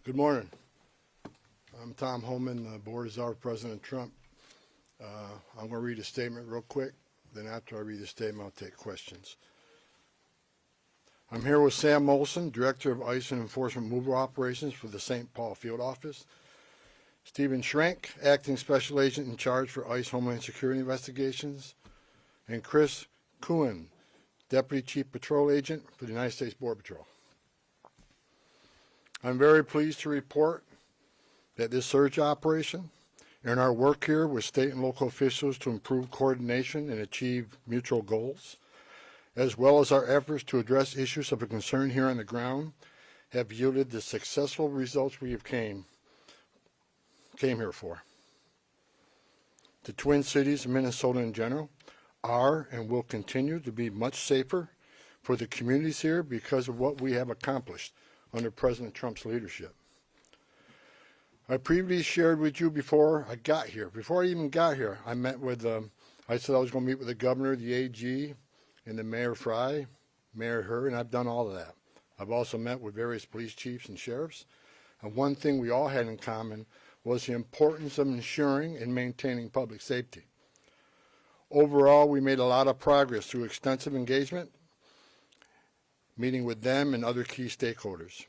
Good morning. I'm Tom Homan, the board is our President Trump. I'm going to read a statement real quick. Then after I read the statement, I'll take questions. I'm here with Sam Molson, Director of ICE and Enforcement Mover Operations for the St. Paul Field Office. Stephen Schrank, Acting Special Agent in charge for ICE Homeland Security Investigations. And Chris Kuhn, Deputy Chief Patrol Agent for the United States Border Patrol. I'm very pleased to report that this surge operation and our work here with state and local officials to improve coordination and achieve mutual goals, as well as our efforts to address issues of concern here on the ground, have yielded the successful results we have came here for. The Twin Cities of Minnesota in general are and will continue to be much safer for the communities here because of what we have accomplished under President Trump's leadership. I previously shared with you before I got here. Before I even got here, I met with, I said I was going to meet with the governor, the AG, and the Mayor Fry, Mayor Herr, and I've done all of that. I've also met with various police chiefs and sheriffs. And one thing we all had in common was the importance of ensuring and maintaining public safety. Overall, we made a lot of progress through extensive engagement, meeting with them and other key stakeholders.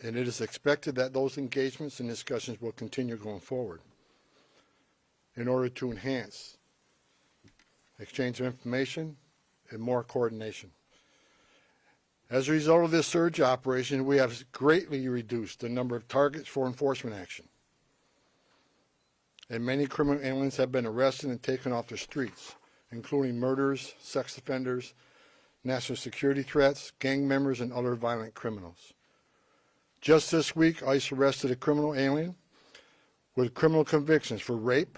And it is expected that those engagements and discussions will continue going forward in order to enhance exchange of information and more coordination. As a result of this surge operation, we have greatly reduced the number of targets for enforcement action. And many criminal aliens have been arrested and taken off the streets, including murderers, sex offenders, national security threats, gang members, and other violent criminals. Just this week, ICE arrested a criminal alien with criminal convictions for rape,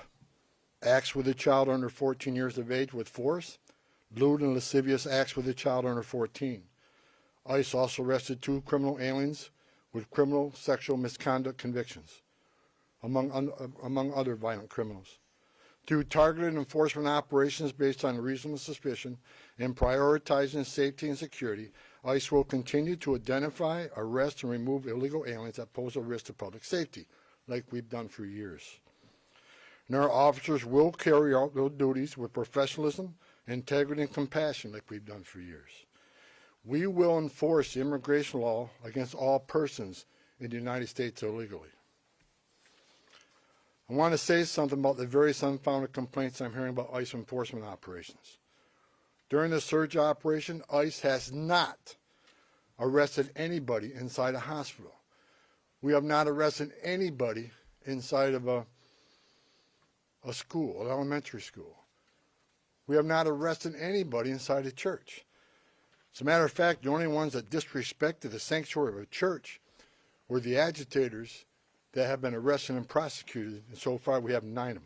acts with a child under 14 years of age with force, lewd and lascivious acts with a child under 14. ICE also arrested 2 criminal aliens with criminal sexual misconduct convictions, among other violent criminals. Through targeted enforcement operations based on reasonable suspicion and prioritizing safety and security, ICE will continue to identify, arrest, and remove illegal aliens that pose a risk to public safety, like we've done for years. And our officers will carry out those duties with professionalism, integrity, and compassion, like we've done for years. We will enforce the immigration law against all persons in the United States illegally. I want to say something about the various unfounded complaints I'm hearing about ICE enforcement operations. During the surge operation, ICE has not arrested anybody inside a hospital. We have not arrested anybody inside of a school, an elementary school. We have not arrested anybody inside a church. As a matter of fact, the only ones that disrespected the sanctuary of a church were the agitators that have been arrested and prosecuted, and so far we have 9 of them.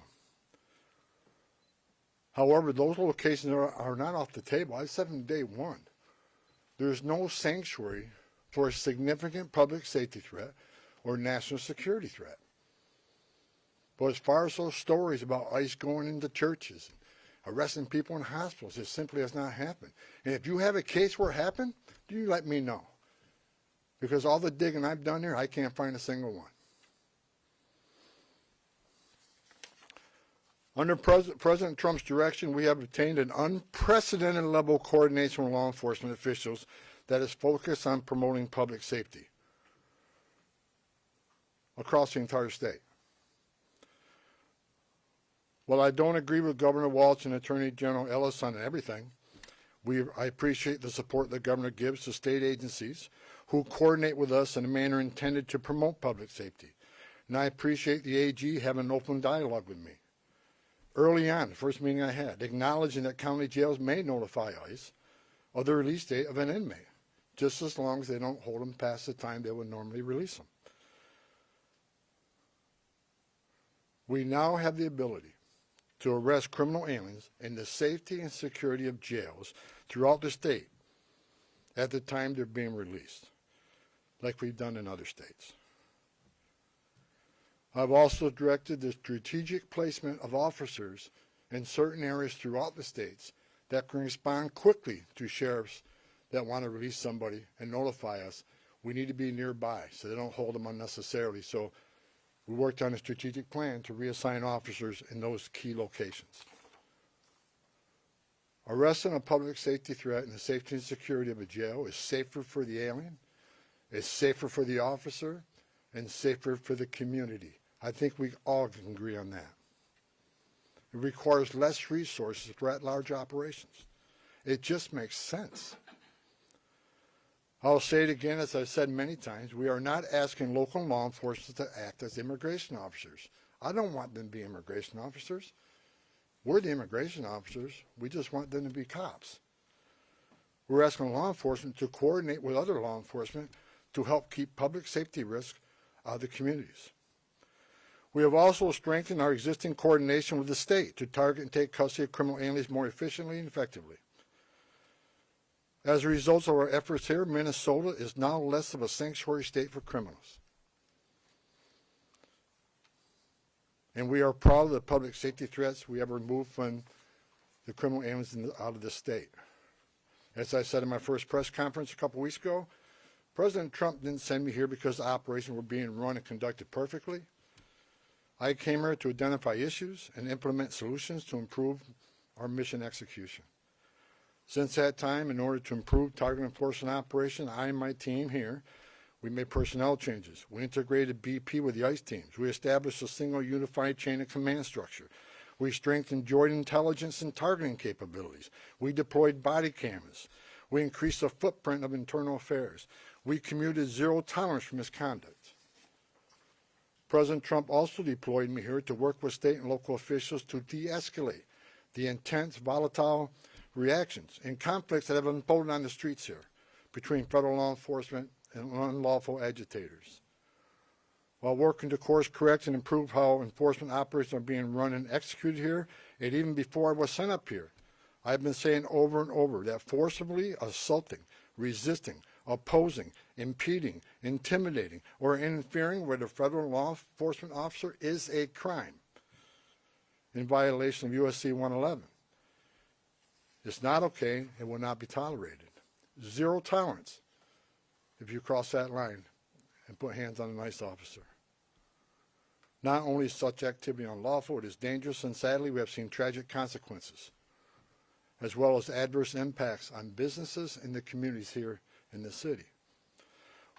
However, those locations are not off the table. I said from day one, there is no sanctuary for a significant public safety threat or national security threat. But as far as those stories about ICE going into churches, arresting people in hospitals, it simply has not happened. And if you have a case where it happened, you let me know. Because all the digging I've done here, I can't find a single one. Under President Trump's direction, we have obtained an unprecedented level of coordination with law enforcement officials that is focused on promoting public safety across the entire state. While I don't agree with Governor Walz and Attorney General Ellis on everything, I appreciate the support the governor gives to state agencies who coordinate with us in a manner intended to promote public safety. And I appreciate the AG having an open dialogue with me. Early on, the first meeting I had, acknowledging that county jails may notify ICE of the release date of an inmate, just as long as they don't hold them past the time they would normally release them. We now have the ability to arrest criminal aliens in the safety and security of jails throughout the state at the time they're being released, like we've done in other states. I've also directed the strategic placement of officers in certain areas throughout the states that can respond quickly to sheriffs that want to release somebody and notify us We need to be nearby so they don't hold them unnecessarily. So we worked on a strategic plan to reassign officers in those key locations. Arresting a public safety threat and the safety and security of a jail is safer for the alien, it's safer for the officer, and safer for the community. I think we all can agree on that. It requires less resources for at-large operations. It just makes sense. I'll say it again, as I've said many times, we are not asking local law enforcement to act as immigration officers. I don't want them to be immigration officers. We're the immigration officers. We just want them to be cops. We're asking law enforcement to coordinate with other law enforcement to help keep public safety risks out of the communities. We have also strengthened our existing coordination with the state to target and take custody of criminal aliens more efficiently and effectively. As a result of our efforts here, Minnesota is now less of a sanctuary state for criminals. And we are proud of the public safety threats we have removed from the criminal aliens out of the state. As I said in my first press conference a couple weeks ago, President Trump didn't send me here because the operations were being run and conducted perfectly. I came here to identify issues and implement solutions to improve our mission execution. Since that time, in order to improve target enforcement operation, I and my team here, we made personnel changes. We integrated BP with the ICE teams. We established a single unified chain of command structure. We strengthened joint intelligence and targeting capabilities. We deployed body cameras. We increased the footprint of internal affairs. We commuted zero tolerance for misconduct. President Trump also deployed me here to work with state and local officials to de-escalate the intense, volatile reactions and conflicts that have unfolded on the streets here between federal law enforcement and unlawful agitators. While working to course correct and improve how enforcement operations are being run and executed here, and even before I was sent up here, I've been saying over and over that forcibly assaulting, resisting, opposing, impeding, intimidating, or interfering with a federal law enforcement officer is a crime in violation of USC 111. It's not okay and will not be tolerated. Zero tolerance if you cross that line and put hands on a ICE officer. Not only is such activity unlawful, it is dangerous, and sadly we have seen tragic consequences, as well as adverse impacts on businesses and the communities here in the city.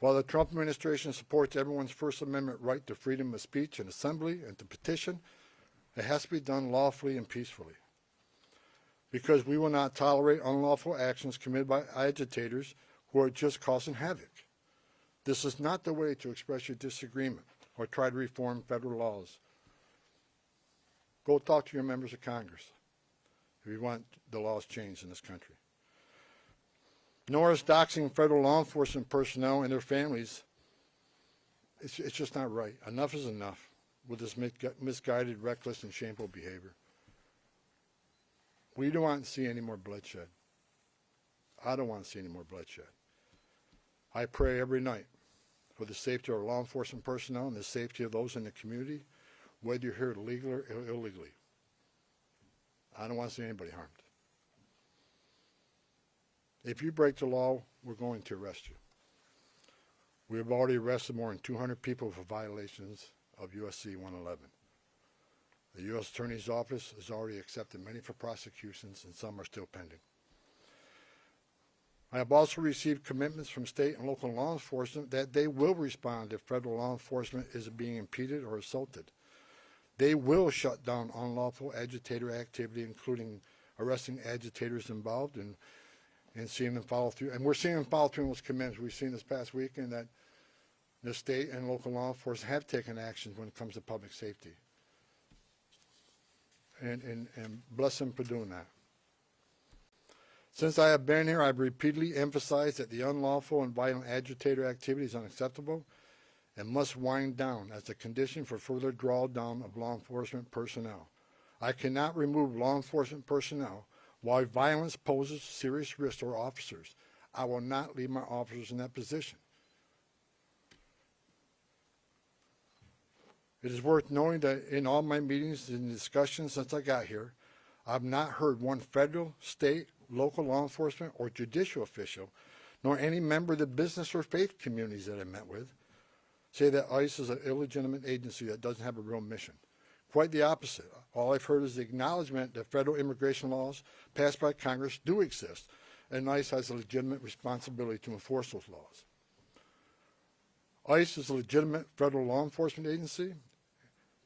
While the Trump administration supports everyone's First Amendment right to freedom of speech and assembly and to petition, it has to be done lawfully and peacefully. Because we will not tolerate unlawful actions committed by agitators who are just causing havoc. This is not the way to express your disagreement or try to reform federal laws. Go talk to your members of Congress if you want the laws changed in this country. Nor is doxing federal law enforcement personnel and their families, it's just not right. Enough is enough with this misguided, reckless, and shameful behavior. We don't want to see any more bloodshed. I don't want to see any more bloodshed. I pray every night for the safety of our law enforcement personnel and the safety of those in the community, whether you're here legally or illegally. I don't want to see anybody harmed. If you break the law, we're going to arrest you. We have already arrested more than 200 people for violations of USC 111. The U.S. Attorney's Office has already accepted many for prosecutions, and some are still pending. I have also received commitments from state and local law enforcement that they will respond if federal law enforcement is being impeded or assaulted. They will shut down unlawful agitator activity, including arresting agitators involved and seeing them follow through. And we're seeing them follow through on those commitments. We've seen this past weekend that the state and local law enforcement have taken action when it comes to public safety. And bless them for doing that. Since I have been here, I've repeatedly emphasized that the unlawful and violent agitator activity is unacceptable and must wind down as a condition for further drawdown of law enforcement personnel. I cannot remove law enforcement personnel while violence poses serious risk to our officers. I will not leave my officers in that position. It is worth knowing that in all my meetings and discussions since I got here, I've not heard one federal, state, local law enforcement, or judicial official, nor any member of the business or faith communities that I met with say that ICE is an illegitimate agency that doesn't have a real mission. Quite the opposite. All I've heard is the acknowledgement that federal immigration laws passed by Congress do exist, and ICE has a legitimate responsibility to enforce those laws. ICE is a legitimate federal law enforcement agency.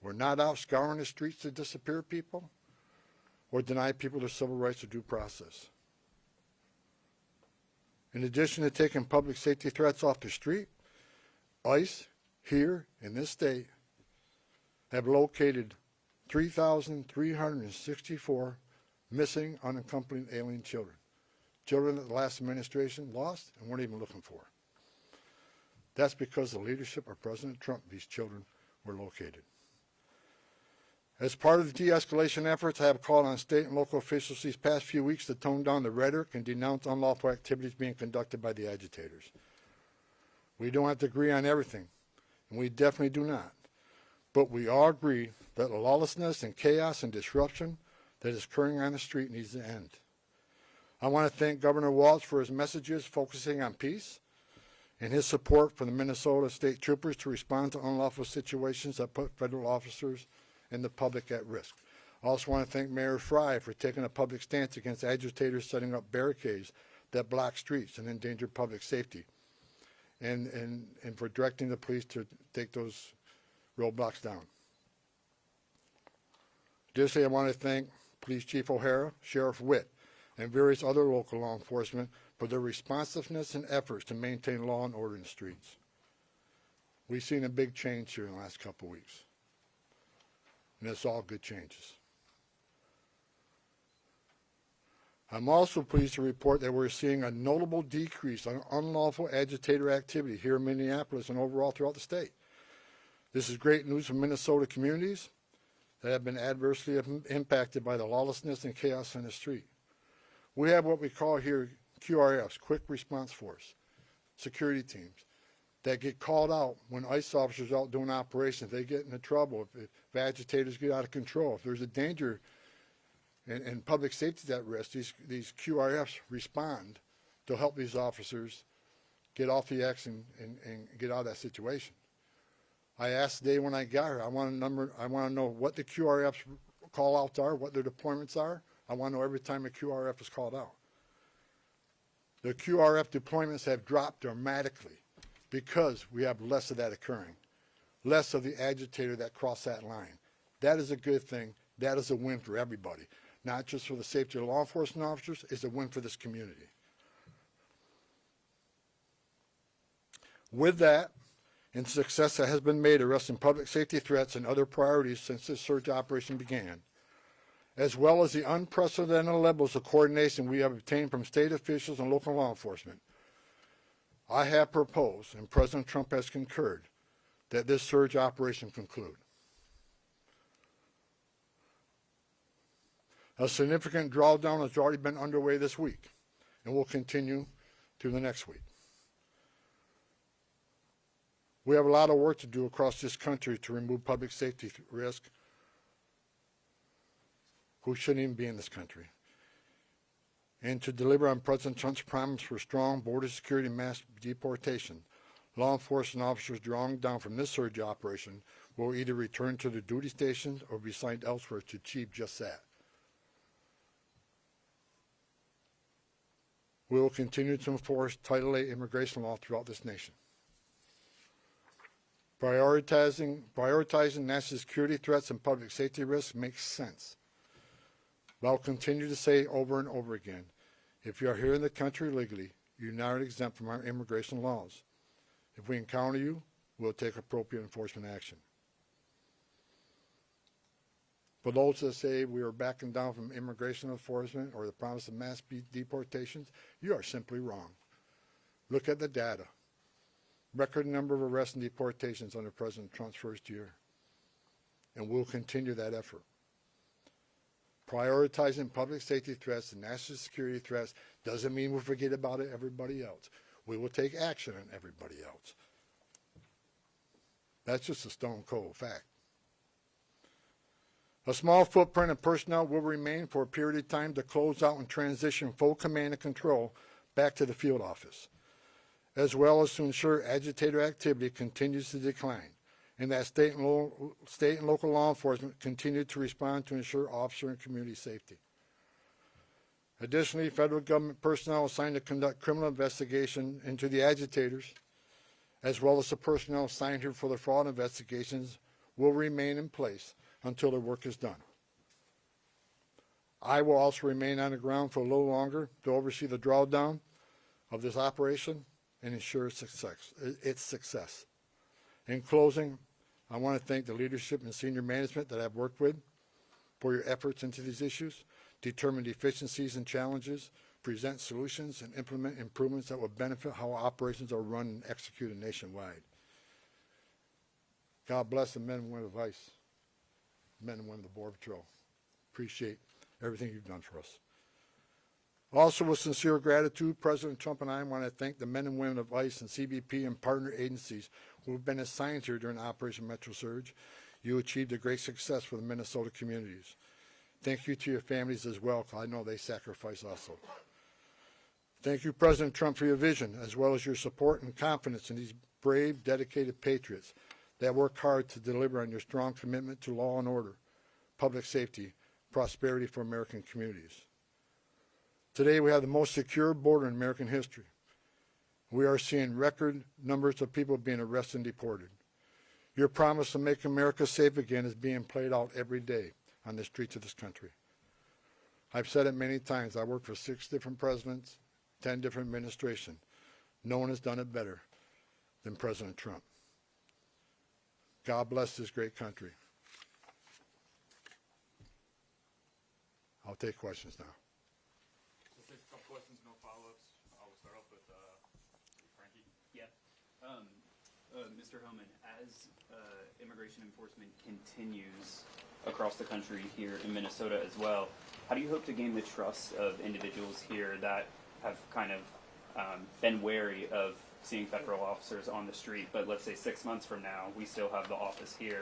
We're not out scouring the streets to disappear people or deny people their civil rights or due process. In addition to taking public safety threats off the street, ICE here in this state have located 3,364 missing unaccompanied alien children. Children that the last administration lost and weren't even looking for. That's because of the leadership of President Trump, these children were located. As part of the de-escalation efforts, I have called on state and local officials these past few weeks to tone down the rhetoric and denounce unlawful activities being conducted by the agitators. We don't have to agree on everything, and we definitely do not. But we all agree that the lawlessness and chaos and disruption that is occurring on the street needs to end. I want to thank Governor Walz for his messages focusing on peace and his support for the Minnesota State Troopers to respond to unlawful situations that put federal officers and the public at risk. I also want to thank Mayor Frey for taking a public stance against agitators setting up barricades that block streets and endanger public safety, and for directing the police to take those roadblocks down. Additionally, I want to thank Police Chief O'Hara, Sheriff Witt, and various other local law enforcement for their responsiveness and efforts to maintain law and order in the streets. We've seen a big change here in the last couple of weeks, and it's all good changes. I'm also pleased to report that we're seeing a notable decrease on unlawful agitator activity here in Minneapolis and overall throughout the state. This is great news for Minnesota communities that have been adversely impacted by the lawlessness and chaos on the street. We have what we call here QRFs, Quick Response Force, security teams that get called out when ICE officers are out doing operations. They get into trouble if agitators get out of control. If there's a danger and public safety is at risk, these QRFs respond to help these officers get off the X and get out of that situation. I asked today when I got here, I want to know what the QRFs call outs are, what their deployments are. I want to know every time a QRF is called out. The QRF deployments have dropped dramatically because we have less of that occurring, less of the agitator that cross that line. That is a good thing. That is a win for everybody, not just for the safety of law enforcement officers. It's a win for this community. With that, and success that has been made arresting public safety threats and other priorities since this surge operation began, as well as the unprecedented levels of coordination we have obtained from state officials and local law enforcement, I have proposed, and President Trump has concurred, that this surge operation conclude. A significant drawdown has already been underway this week and will continue through the next week. We have a lot of work to do across this country to remove public safety risk who shouldn't even be in this country, and to deliver on President Trump's promise for strong border security and mass deportation. Law enforcement officers drawn down from this surge operation will either return to their duty stations or be assigned elsewhere to achieve just that. We will continue to enforce Title VIII immigration law throughout this nation. Prioritizing national security threats and public safety risks makes sense. But I'll continue to say over and over again, if you are here in the country legally, you're not exempt from our immigration laws. If we encounter you, we'll take appropriate enforcement action. For those that say we are backing down from immigration enforcement or the promise of mass deportations, you are simply wrong. Look at the data. Record number of arrests and deportations under President Trump's first year. And we'll continue that effort. Prioritizing public safety threats and national security threats doesn't mean we forget about everybody else. We will take action on everybody else. That's just a stone cold fact. A small footprint of personnel will remain for a period of time to close out and transition full command and control back to the field office. as well as to ensure agitator activity continues to decline, and that state and local law enforcement continue to respond to ensure officer and community safety. Additionally, federal government personnel assigned to conduct criminal investigation into the agitators, as well as the personnel assigned here for the fraud investigations, will remain in place until their work is done. I will also remain on the ground for a little longer to oversee the drawdown of this operation and ensure its success. In closing, I want to thank the leadership and senior management that I've worked with for your efforts into these issues, determine deficiencies and challenges, present solutions, and implement improvements that will benefit how operations are run and executed nationwide. God bless the men and women of ICE, men and women of the Border Patrol. Appreciate everything you've done for us. Also, with sincere gratitude, President Trump and I want to thank the men and women of ICE and CBP and partner agencies who have been assigned here during Operation Metro Surge. You achieved a great success for the Minnesota communities. Thank you to your families as well, because I know they sacrifice also. Thank you, President Trump, for your vision, as well as your support and confidence in these brave, dedicated patriots that work hard to deliver on your strong commitment to law and order, public safety, prosperity for American communities. Today, we have the most secure border in American history. We are seeing record numbers of people being arrested and deported. Your promise to make America safe again is being played out every day on the streets of this country. I've said it many times. I worked for 6 different presidents, 10 different administrations. No one has done it better than President Trump. God bless this great country. I'll take questions now. We'll take a couple questions, no follow-ups. I'll start off with Frankie. Yeah. Mr. Homan, as immigration enforcement continues across the country here in Minnesota as well, how do you hope to gain the trust of individuals here that have kind of been wary of seeing federal officers on the street, but let's say 6 months from now, we still have the office here,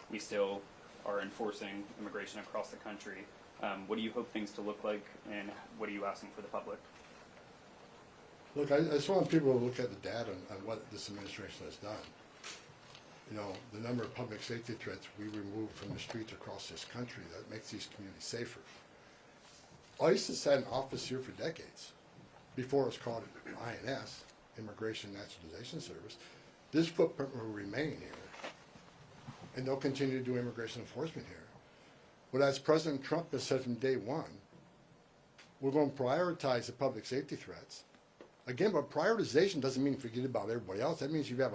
we still are enforcing immigration across the country. What do you hope things to look like, and what are you asking for the public? Look, I just want people to look at the data on what this administration has done. You know, the number of public safety threats we removed from the streets across this country that makes these communities safer. ICE has had an office here for decades, before it was called INS, Immigration Naturalization Service. This footprint will remain here, and they'll continue to do immigration enforcement here. But as President Trump has said from day one, we're going to prioritize the public safety threats. Again, but prioritization doesn't mean forget about everybody else. That means you have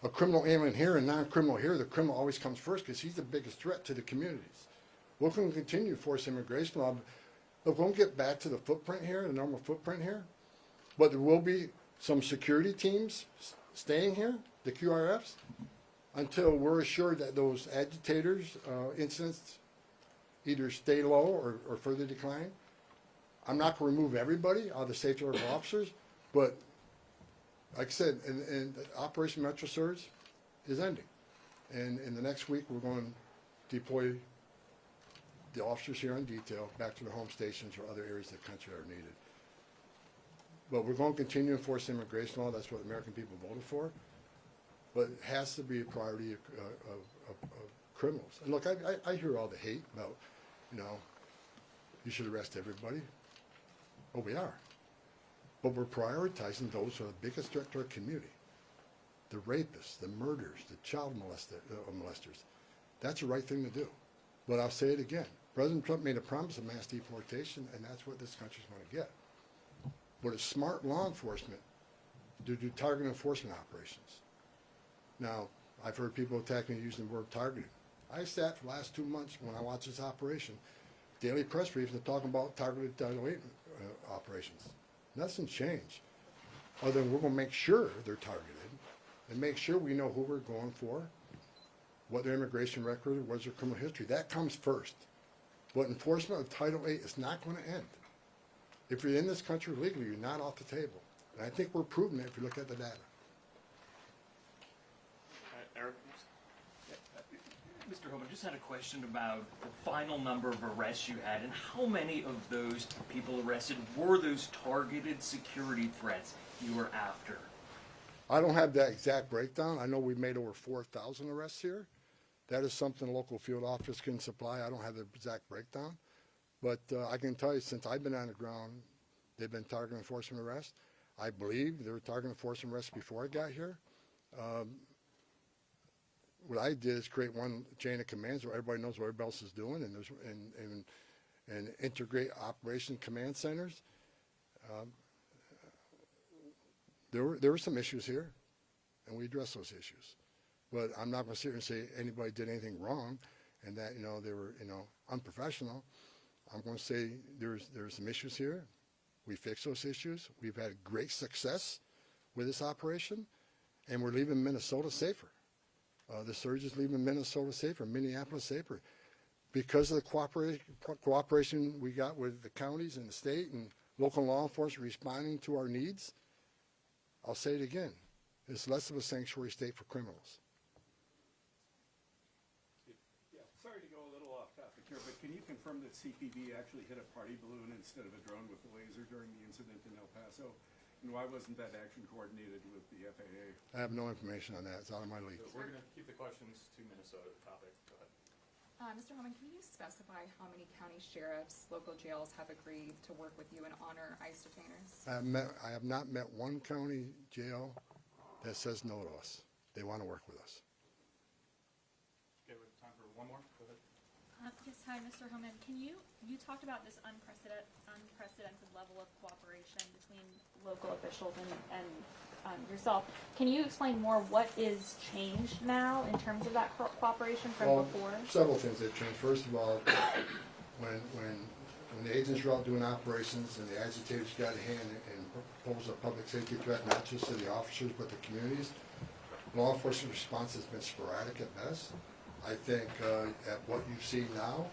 a criminal alien here and non-criminal here. The criminal always comes first because he's the biggest threat to the communities. We're going to continue to force immigration law. Look, we'll get back to the footprint here, the normal footprint here, but there will be some security teams staying here, the QRFs, until we're assured that those agitators incidents either stay low or further decline. I'm not going to remove everybody out of the safety of our officers, but like I said, and Operation Metro Surge is ending. And in the next week, we're going to deploy the officers here on detail back to their home stations or other areas of the country that are needed. But we're going to continue to enforce immigration law. That's what the American people voted for. But it has to be a priority of criminals. And look, I hear all the hate about, you know, you should arrest everybody. Well, we are. But we're prioritizing those who are the biggest threat to our community. The rapists, the murderers, the child molesters. That's the right thing to do. But I'll say it again. President Trump made a promise of mass deportation, and that's what this country's going to get. But it's smart law enforcement to do target enforcement operations. Now, I've heard people attacking me using the word targeted. I sat for the last 2 months when I watched this operation, daily press briefs, and talking about targeted operations. Nothing changed, other than we're going to make sure they're targeted and make sure we know who we're going for, what their immigration record, what's their criminal history. That comes first. But enforcement of Title VIII is not going to end. If you're in this country legally, you're not off the table. And I think we're proving it if you look at the data. Eric? Mr. Homan, I just had a question about the final number of arrests you had, and how many of those people arrested were those targeted security threats you were after? I don't have that exact breakdown. I know we've made over 4,000 arrests here. That is something local field office can supply. I don't have the exact breakdown. But I can tell you, since I've been on the ground, they've been target enforcement arrests. I believe they were target enforcement arrests before I got here. What I did is create one chain of commands where everybody knows what everybody else is doing, and there's and integrate operation command centers. There were some issues here, and we addressed those issues. But I'm not going to sit here and say anybody did anything wrong, and that they were unprofessional. I'm going to say there's some issues here. We fixed those issues. We've had great success with this operation, and we're leaving Minnesota safer. The surge is leaving Minnesota safer, Minneapolis safer, because of the cooperation we got with the counties and the state and local law enforcement responding to our needs. I'll say it again. It's less of a sanctuary state for criminals. Yeah, sorry to go a little off topic here, but can you confirm that CPD actually hit a party balloon instead of a drone with a laser during the incident in El Paso? And why wasn't that action coordinated with the FAA? I have no information on that. It's out of my league. So we're going to keep the questions to Minnesota topic. Go ahead. Mr. Homan, can you specify how many county sheriffs, local jails have agreed to work with you and honor ICE detainers? I have not met one county jail that says no to us. They want to work with us. Okay, we have time for one more. Go ahead. Yes, hi, Mr. Homan. You talked about this unprecedented level of cooperation between local officials and yourself. Can you explain more what is changed now in terms of that cooperation from before? Several things have changed. First of all, when the agents were out doing operations and the agitators got a hand and posed a public safety threat not just to the officers but the communities, law enforcement response has been sporadic at best. I think at what you see now,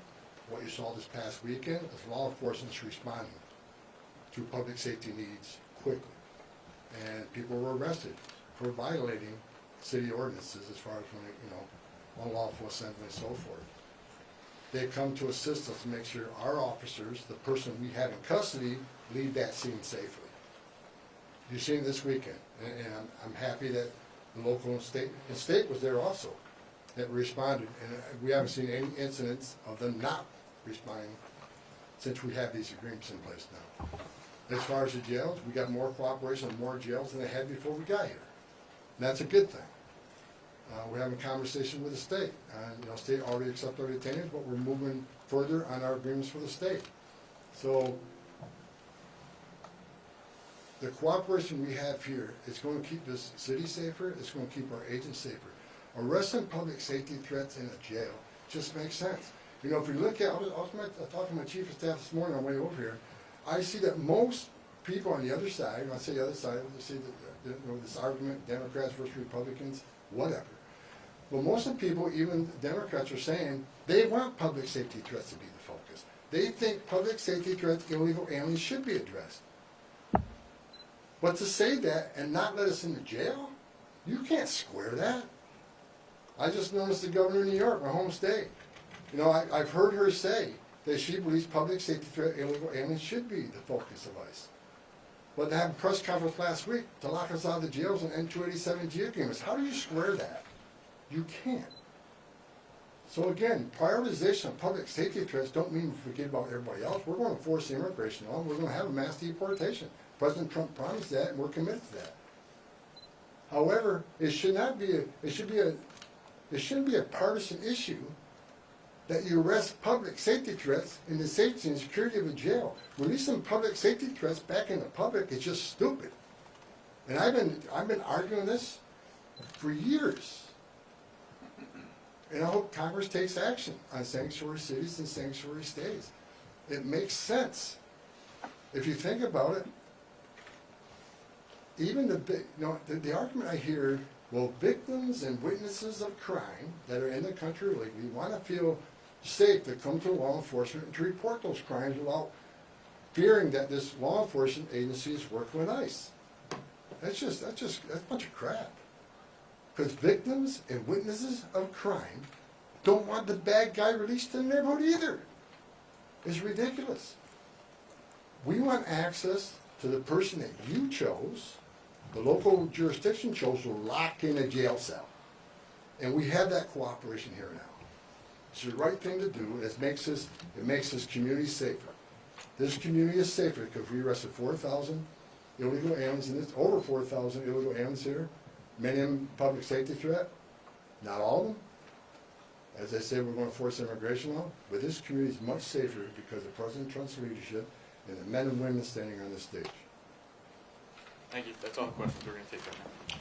what you saw this past weekend, is law enforcement's responding to public safety needs quickly. And people were arrested for violating city ordinances as far as when unlawful assembly and so forth. They come to assist us to make sure our officers, the person we have in custody, leave that scene safely. You've seen it this weekend, and I'm happy that the local and state was there also, that responded, and we haven't seen any incidents of them not responding since we have these agreements in place now. As far as the jails, we got more cooperation and more jails than they had before we got here. And that's a good thing. We're having a conversation with the state. State already accepted our detainers, but we're moving further on our agreements for the state. So the cooperation we have here is going to keep this city safer. It's going to keep our agents safer. Arresting public safety threats in a jail just makes sense. If you look at, I was talking to my chief of staff this morning on the way over here, I see that most people on the other side, when I say the other side, I see this argument, Democrats versus Republicans, whatever. But most of the people, even Democrats, are saying they want public safety threats to be the focus. They think public safety threats, illegal aliens, should be addressed. But to say that and not let us into jail, you can't square that. I just noticed the governor of New York, my home state. I've heard her say that she believes public safety threat, illegal aliens should be the focus of ICE. But to have a press conference last week to lock us out of the jails and end 287G agreements, how do you square that? You can't. So again, prioritization of public safety threats don't mean we forget about everybody else. We're going to force the immigration law. We're going to have a mass deportation. President Trump promised that, and we're committed to that. However, it shouldn't be a partisan issue that you arrest public safety threats in the safety and security of a jail. Releasing public safety threats back in the public is just stupid. And I've been arguing this for years. And I hope Congress takes action on sanctuary cities and sanctuary states. It makes sense. If you think about it, even the argument I hear, well, victims and witnesses of crime that are in the country illegally want to feel safe to come to law enforcement and to report those crimes without fearing that this law enforcement agency is working with ICE. That's a bunch of crap. Because victims and witnesses of crime don't want the bad guy released to the neighborhood either. It's ridiculous. We want access to the person that you chose The local jurisdiction chose to lock in a jail cell. And we have that cooperation here now. It's the right thing to do. It makes this community safer. This community is safer because we arrested 4,000 illegal aliens, and it's over 4,000 illegal aliens here. Many of them public safety threat. Not all of them. As I say, we're going to force immigration law, but this community is much safer because of President Trump's leadership and the men and women standing on the stage. Thank you. That's all the questions we're going to take right now.